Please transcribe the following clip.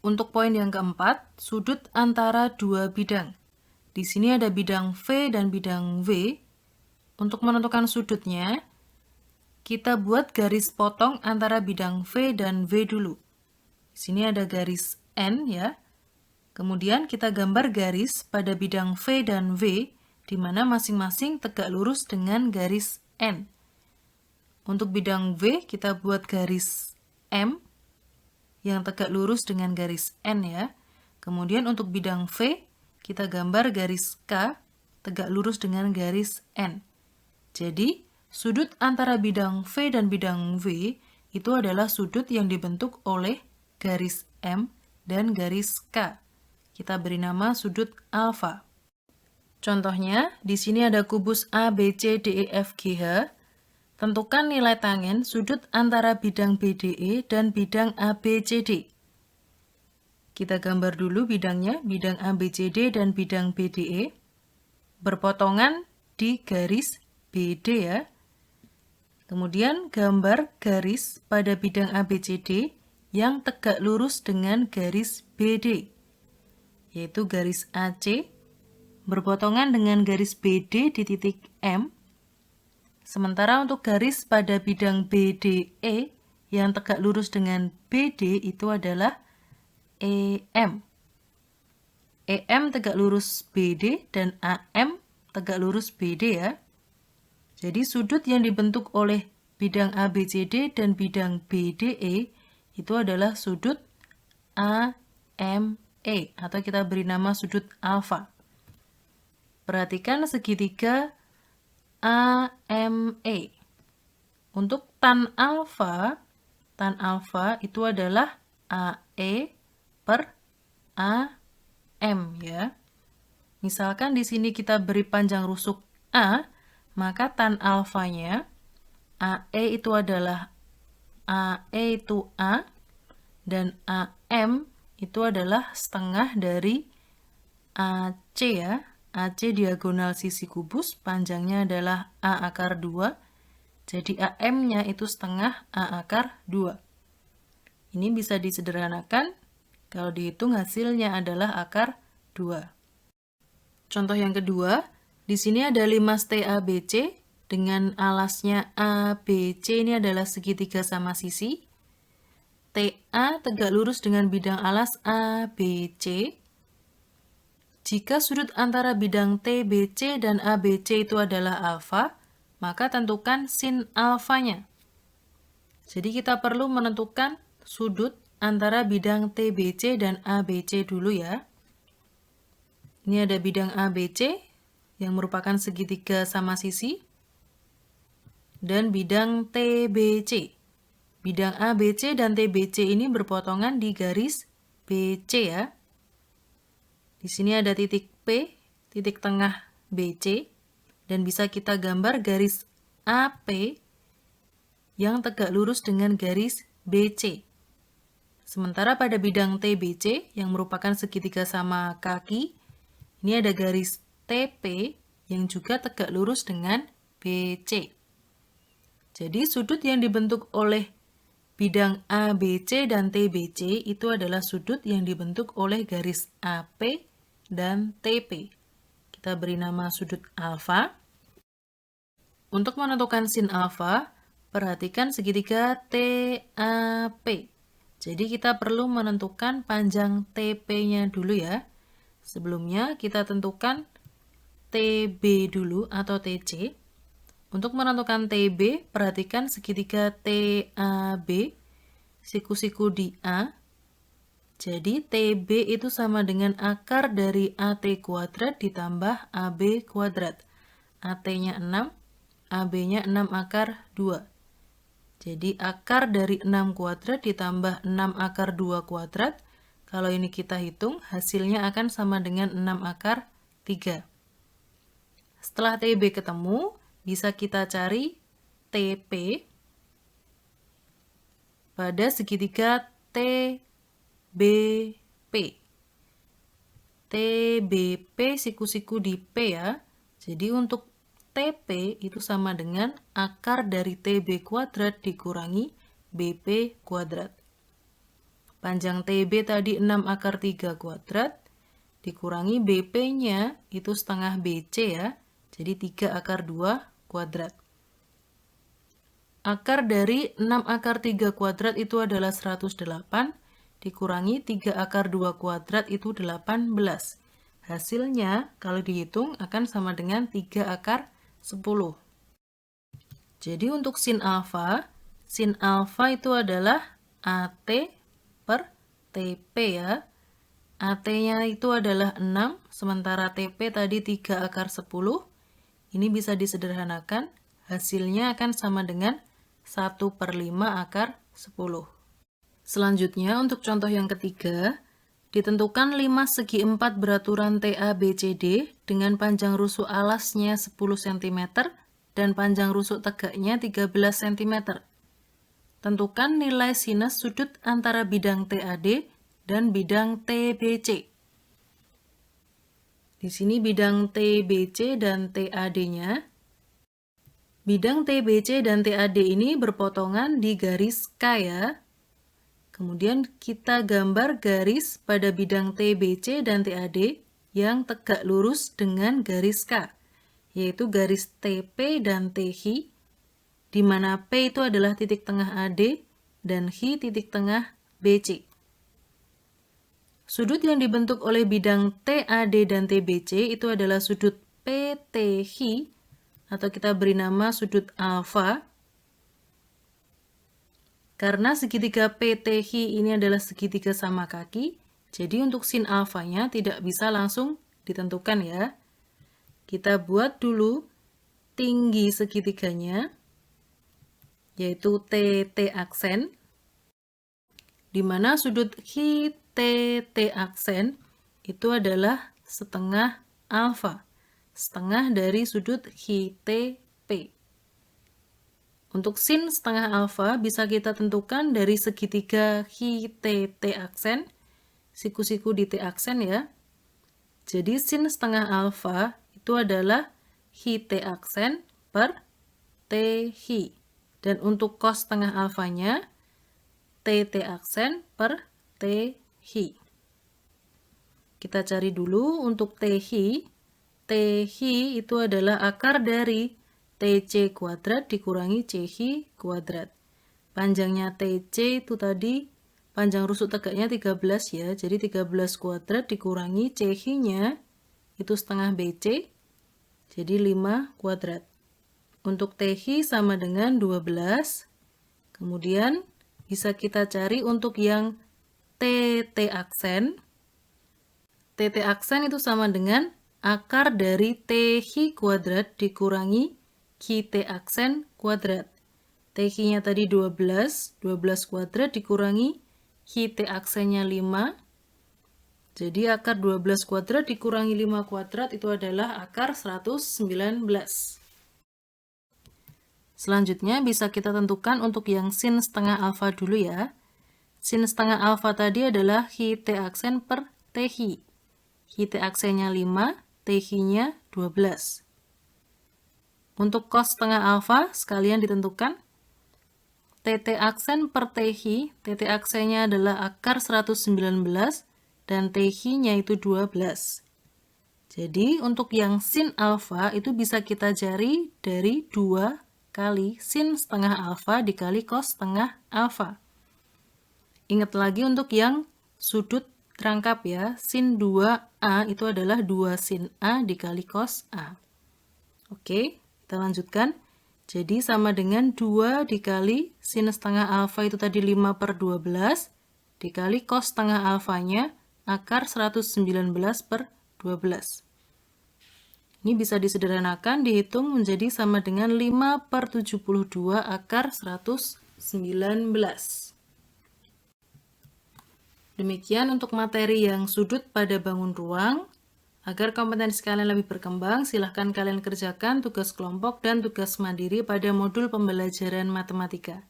Untuk poin yang keempat, sudut antara dua bidang. Di sini ada bidang V dan bidang W. Untuk menentukan sudutnya, kita buat garis potong antara bidang V dan W dulu. Di sini ada garis N ya. Kemudian kita gambar garis pada bidang V dan W, di mana masing-masing tegak lurus dengan garis N. Untuk bidang V, kita buat garis M yang tegak lurus dengan garis N ya. Kemudian untuk bidang V, kita gambar garis K tegak lurus dengan garis N. Jadi, sudut antara bidang V dan bidang W itu adalah sudut yang dibentuk oleh garis M dan garis K. Kita beri nama sudut alfa. Contohnya, di sini ada kubus A, B, C, D, E, F, G, H. Tentukan nilai tangen sudut antara bidang BDE dan bidang ABCD. Kita gambar dulu bidangnya, bidang ABCD dan bidang BDE. Berpotongan di garis BD ya. Kemudian gambar garis pada bidang ABCD yang tegak lurus dengan garis BD, yaitu garis AC, berpotongan dengan garis BD di titik M. Sementara untuk garis pada bidang BDE yang tegak lurus dengan BD itu adalah EM. EM tegak lurus BD dan AM tegak lurus BD ya. Jadi sudut yang dibentuk oleh bidang ABCD dan bidang BDE itu adalah sudut AME atau kita beri nama sudut alfa. Perhatikan segitiga AME. Untuk tan alfa itu adalah AE per AM ya. Misalkan di sini kita beri panjang rusuk A, maka tan alfanya AE itu adalah AE itu A dan AM itu adalah setengah dari AC ya. AC diagonal sisi kubus, panjangnya adalah A akar 2. Jadi AM-nya itu setengah A akar 2. Ini bisa disederhanakan, kalau dihitung hasilnya adalah akar 2. Contoh yang kedua, di sini ada 5 st ABC dengan alasnya ABC ini adalah segitiga sama sisi. TA tegak lurus dengan bidang alas ABC. Jika sudut antara bidang TBC dan ABC itu adalah alfa, maka tentukan sin alfanya. Jadi kita perlu menentukan sudut antara bidang TBC dan ABC dulu ya. Ini ada bidang ABC yang merupakan segitiga sama sisi, dan bidang TBC. Bidang ABC dan TBC ini berpotongan di garis BC ya. Di sini ada titik P, titik tengah BC, dan bisa kita gambar garis AP yang tegak lurus dengan garis BC. Sementara pada bidang TBC yang merupakan segitiga sama kaki, ini ada garis TP yang juga tegak lurus dengan BC. Jadi sudut yang dibentuk oleh bidang ABC dan TBC itu adalah sudut yang dibentuk oleh garis AP dan TP. Kita beri nama sudut alfa. Untuk menentukan sin alfa, perhatikan segitiga TAP. Jadi kita perlu menentukan panjang TP-nya dulu ya. Sebelumnya kita tentukan TB dulu atau TC. Untuk menentukan TB, perhatikan segitiga TAB, siku-siku di A. Jadi TB itu sama dengan akar dari AT kuadrat ditambah AB kuadrat. AT-nya 6, AB-nya 6 akar 2. Jadi akar dari 6 kuadrat ditambah 6 akar 2 kuadrat. Kalau ini kita hitung, hasilnya akan sama dengan 6 akar 3. Setelah TB ketemu, bisa kita cari TP pada segitiga TBP. TBP siku-siku di P ya. Jadi untuk TP itu sama dengan akar dari TB kuadrat dikurangi BP kuadrat. Panjang TB tadi 6 akar 3 kuadrat, dikurangi BP-nya itu setengah BC ya, jadi 3 akar 2 kuadrat. Akar dari 6 akar 3 kuadrat itu adalah 108, dikurangi 3 akar 2 kuadrat itu 18. Hasilnya kalau dihitung akan sama dengan 3 akar 10. Jadi untuk sin alfa itu adalah AT per TP ya. AT-nya itu adalah 6, sementara TP tadi 3 akar 10. Ini bisa disederhanakan, hasilnya akan sama dengan 1/5 akar 10. Selanjutnya untuk contoh yang ketiga, ditentukan 5 segi 4 beraturan TABCD dengan panjang rusuk alasnya 10 cm dan panjang rusuk tegaknya 13 cm. Tentukan nilai sinus sudut antara bidang TAD dan bidang TBC. Di sini bidang TBC dan TAD-nya. Bidang TBC dan TAD ini berpotongan di garis K ya. Kemudian kita gambar garis pada bidang TBC dan TAD yang tegak lurus dengan garis K, yaitu garis TP dan TH, di mana P itu adalah titik tengah AD dan H titik tengah BC. Sudut yang dibentuk oleh bidang TAD dan TBC itu adalah sudut PTH, atau kita beri nama sudut alfa. Karena segitiga PTH ini adalah segitiga sama kaki, jadi untuk sin alfanya tidak bisa langsung ditentukan ya. Kita buat dulu tinggi segitiganya, yaitu TT aksen, di mana sudut HTT aksen itu adalah setengah alfa, setengah dari sudut HTP. Untuk sin setengah alfa bisa kita tentukan dari segitiga HTT aksen, siku-siku di T aksen ya. Jadi sin setengah alfa itu adalah HT aksen per TH. Dan untuk cos setengah alfanya, TT aksen per TH. Kita cari dulu untuk TH. TH itu adalah akar dari TC kuadrat dikurangi CH kuadrat. Panjangnya TC itu tadi, panjang rusuk tegaknya 13 ya, jadi 13 kuadrat dikurangi CH-nya itu setengah BC, jadi 5 kuadrat. Untuk TH sama dengan 12, kemudian bisa kita cari untuk yang TT aksen. TT aksen itu sama dengan akar dari TH kuadrat dikurangi QT aksen kuadrat. TH-nya tadi 12 kuadrat dikurangi QT aksennya 5. Jadi akar 12 kuadrat dikurangi 5 kuadrat itu adalah akar 119. Selanjutnya bisa kita tentukan untuk yang sin setengah alfa dulu ya. Sin setengah alfa tadi adalah QT aksen per TH. QT aksennya 5, TH-nya 12. Untuk cos setengah alfa sekalian ditentukan. TT aksen per TH, TT aksennya adalah akar 119 dan TH-nya itu 12. Jadi untuk yang sin alfa itu bisa kita cari dari 2 kali sin setengah alfa dikali cos setengah alfa. Ingat lagi untuk yang sudut rangkap ya, sin 2A itu adalah 2 sin A dikali cos A. Oke. Kita lanjutkan. Jadi sama dengan 2 dikali sin setengah alfa itu tadi 5/12 dikali cos setengah alfanya akar 119/12. Ini bisa disederhanakan, dihitung menjadi sama dengan 5/72 akar 119. Demikian untuk materi yang sudut pada bangun ruang. Agar kompetensi kalian lebih berkembang, silahkan kalian kerjakan tugas kelompok dan tugas mandiri pada modul pembelajaran matematika.